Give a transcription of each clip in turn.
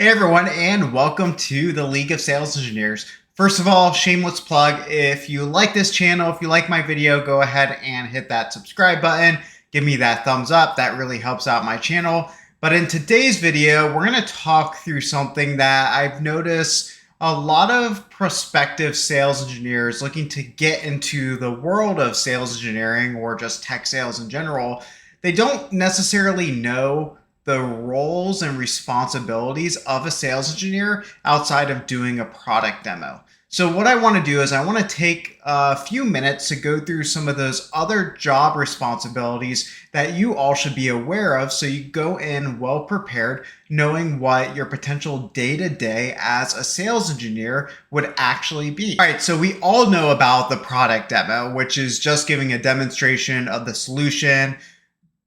Hey everyone, and welcome to the League of Sales Engineers. First of all, shameless plug, if you like this channel, if you like my video, go ahead and hit that subscribe button. Give me that thumbs up. That really helps out my channel. But in today's video, we're going to talk through something that I've noticed a lot of prospective sales engineers looking to get into the world of sales engineering or just tech sales in general. They don't necessarily know the roles and responsibilities of a sales engineer outside of doing a product demo. So what I want to do is I want to take a few minutes to go through some of those other job responsibilities that you all should be aware of so you go in well prepared, knowing what your potential day-to-day as a sales engineer would actually be. All right, so we all know about the product demo, which is just giving a demonstration of the solution,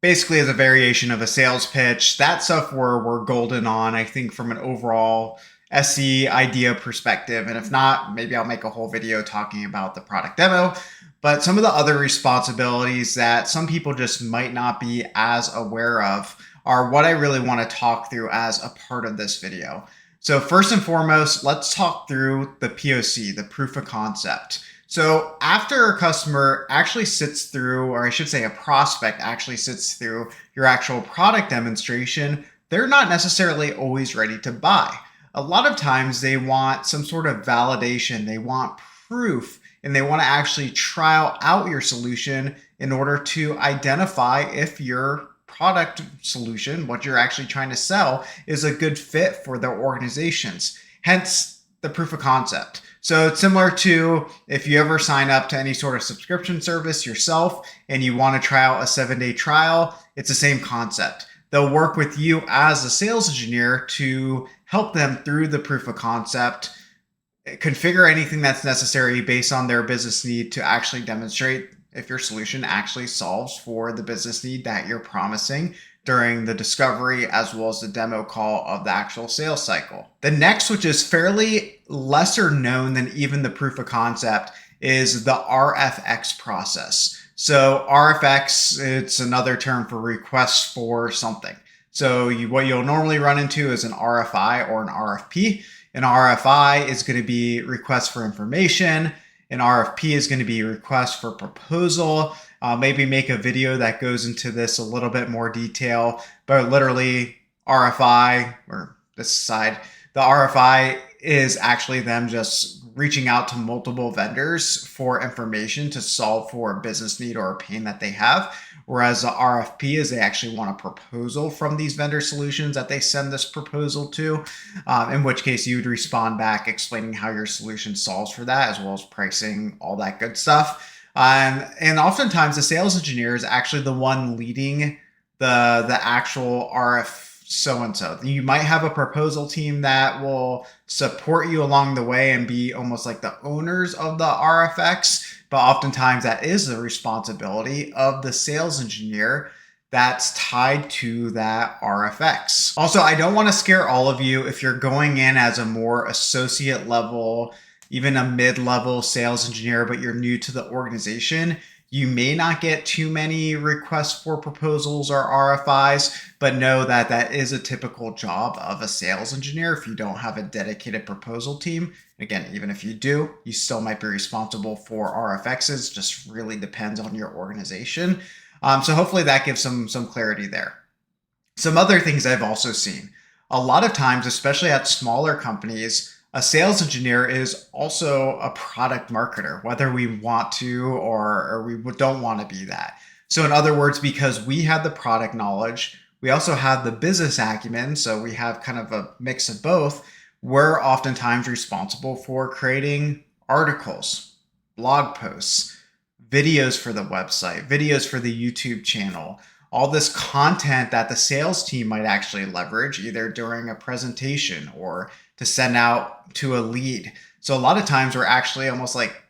basically as a variation of a sales pitch. That stuff we're golden on, I think, from an overall SE idea perspective. And if not, maybe I'll make a whole video talking about the product demo. But some of the other responsibilities that some people just might not be as aware of are what I really want to talk through as a part of this video. So first and foremost, let's talk through the POC, the proof of concept. So after a customer actually sits through, or I should say a prospect actually sits through your actual product demonstration, they're not necessarily always ready to buy. A lot of times they want some sort of validation, they want proof, and they want to actually trial out your solution in order to identify if your product solution, what you're actually trying to sell, is a good fit for their organizations. Hence the proof of concept. So it's similar to if you ever sign up to any sort of subscription service yourself and you want to try out a 7-day trial, it's the same concept. They'll work with you as a sales engineer to help them through the proof of concept, configure anything that's necessary based on their business need to actually demonstrate if your solution actually solves for the business need that you're promising during the discovery as well as the demo call of the actual sales cycle. The next, which is fairly lesser known than even the proof of concept, is the RFX process. So RFX, it's another term for request for something. So what you'll normally run into is an RFI or an RFP. An RFI is going to be request for information. An RFP is going to be request for proposal. Maybe make a video that goes into this a little bit more detail, but literally RFI, or this side, the RFI is actually them just reaching out to multiple vendors for information to solve for a business need or a pain that they have. Whereas the RFP is they actually want a proposal from these vendor solutions that they send this proposal to, in which case you would respond back explaining how your solution solves for that, as well as pricing, all that good stuff. And oftentimes the sales engineer is actually the one leading the actual RF so-and-so. You might have a proposal team that will support you along the way and be almost like the owners of the RFX, but oftentimes that is the responsibility of the sales engineer that's tied to that RFX. Also, I don't want to scare all of you if you're going in as a more associate level, even a mid-level sales engineer, but you're new to the organization. You may not get too many requests for proposals or RFIs, but know that that is a typical job of a sales engineer if you don't have a dedicated proposal team. Again, even if you do, you still might be responsible for RFXs, just really depends on your organization. So hopefully that gives some clarity there. Some other things I've also seen. A lot of times, especially at smaller companies, a sales engineer is also a product marketer, whether we want to or we don't want to be that. So in other words, because we have the product knowledge, we also have the business acumen, so we have kind of a mix of both, we're oftentimes responsible for creating articles, blog posts, videos for the website, videos for the YouTube channel, all this content that the sales team might actually leverage either during a presentation or to send out to a lead. So a lot of times we're actually almost like,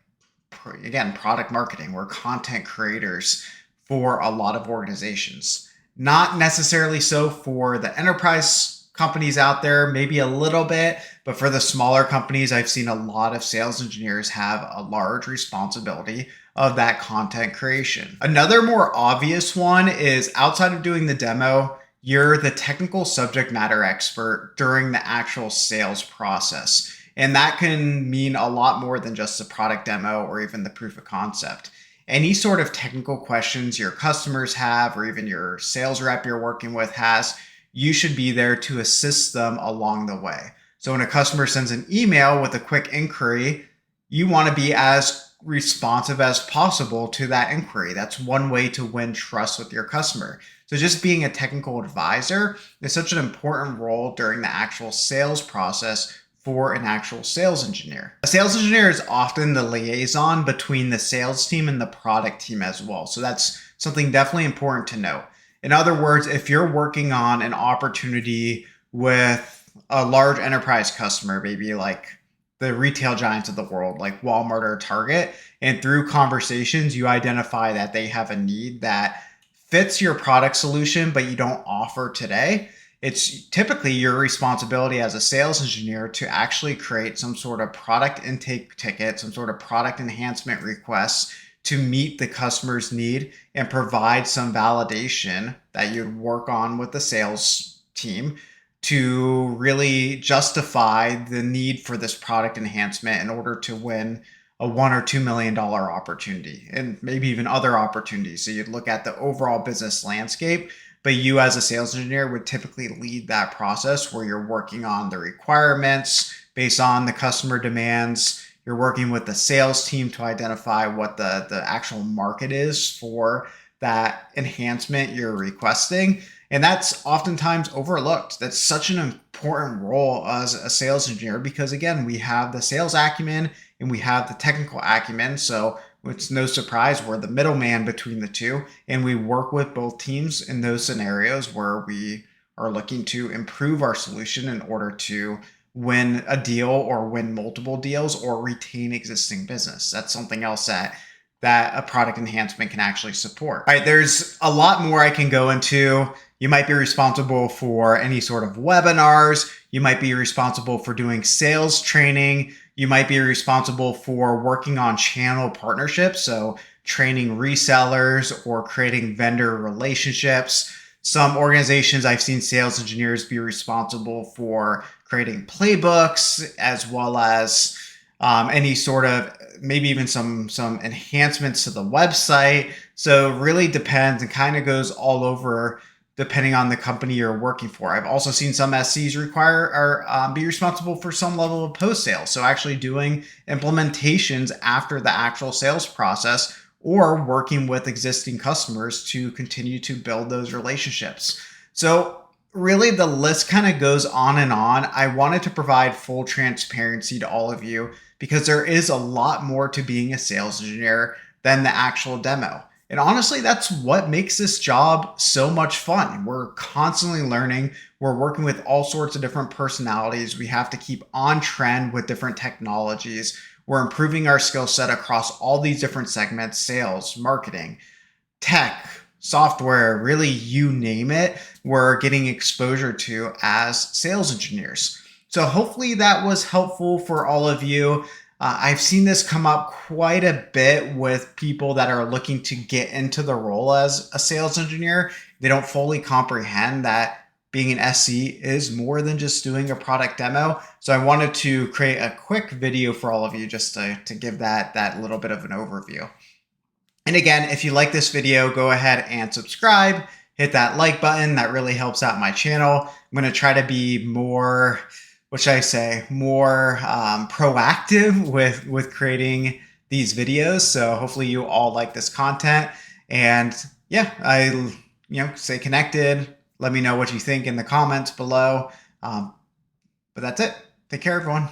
again, product marketing. We're content creators for a lot of organizations. Not necessarily so for the enterprise companies out there, maybe a little bit, but for the smaller companies, I've seen a lot of sales engineers have a large responsibility of that content creation. Another more obvious one is outside of doing the demo, you're the technical subject matter expert during the actual sales process. And that can mean a lot more than just the product demo or even the proof of concept. Any sort of technical questions your customers have, or even your sales rep you're working with has, you should be there to assist them along the way. So when a customer sends an email with a quick inquiry, you want to be as responsive as possible to that inquiry. That's one way to win trust with your customer. So just being a technical advisor is such an important role during the actual sales process for an actual sales engineer. A sales engineer is often the liaison between the sales team and the product team as well. So that's something definitely important to note. In other words, if you're working on an opportunity with a large enterprise customer, maybe like the retail giants of the world, like Walmart or Target, and through conversations, you identify that they have a need that fits your product solution, but you don't offer today, it's typically your responsibility as a sales engineer to actually create some sort of product intake ticket, some sort of product enhancement requests to meet the customer's need and provide some validation that you'd work on with the sales team to really justify the need for this product enhancement in order to win a $1 or $2 million opportunity, and maybe even other opportunities. So you'd look at the overall business landscape, but you as a sales engineer would typically lead that process where you're working on the requirements based on the customer demands. You're working with the sales team to identify what the actual market is for that enhancement you're requesting. And that's oftentimes overlooked. That's such an important role as a sales engineer because, again, we have the sales acumen and we have the technical acumen. So it's no surprise we're the middleman between the two. And we work with both teams in those scenarios where we are looking to improve our solution in order to win a deal or win multiple deals or retain existing business. That's something else that a product enhancement can actually support. All right, there's a lot more I can go into. You might be responsible for any sort of webinars. You might be responsible for doing sales training. You might be responsible for working on channel partnerships, so training resellers or creating vendor relationships. Some organizations I've seen sales engineers be responsible for creating playbooks, as well as any sort of maybe even some enhancements to the website. So it really depends and kind of goes all over depending on the company you're working for. I've also seen some SCs be responsible for some level of post sales. So actually doing implementations after the actual sales process or working with existing customers to continue to build those relationships. So really the list kind of goes on and on. I wanted to provide full transparency to all of you because there is a lot more to being a sales engineer than the actual demo. And honestly, that's what makes this job so much fun. We're constantly learning. We're working with all sorts of different personalities. We have to keep on trend with different technologies. We're improving our skill set across all these different segments: sales, marketing, tech, software, really you name it, we're getting exposure to as sales engineers. So hopefully that was helpful for all of you. I've seen this come up quite a bit with people that are looking to get into the role as a sales engineer. They don't fully comprehend that being an SC is more than just doing a product demo. So I wanted to create a quick video for all of you just to give that little bit of an overview. And again, if you like this video, go ahead and subscribe, hit that like button. That really helps out my channel. I'm going to try to be more, what should I say, more proactive with creating these videos. So hopefully you all like this content. And yeah, stay connected. Let me know what you think in the comments below. But that's it. Take care, everyone.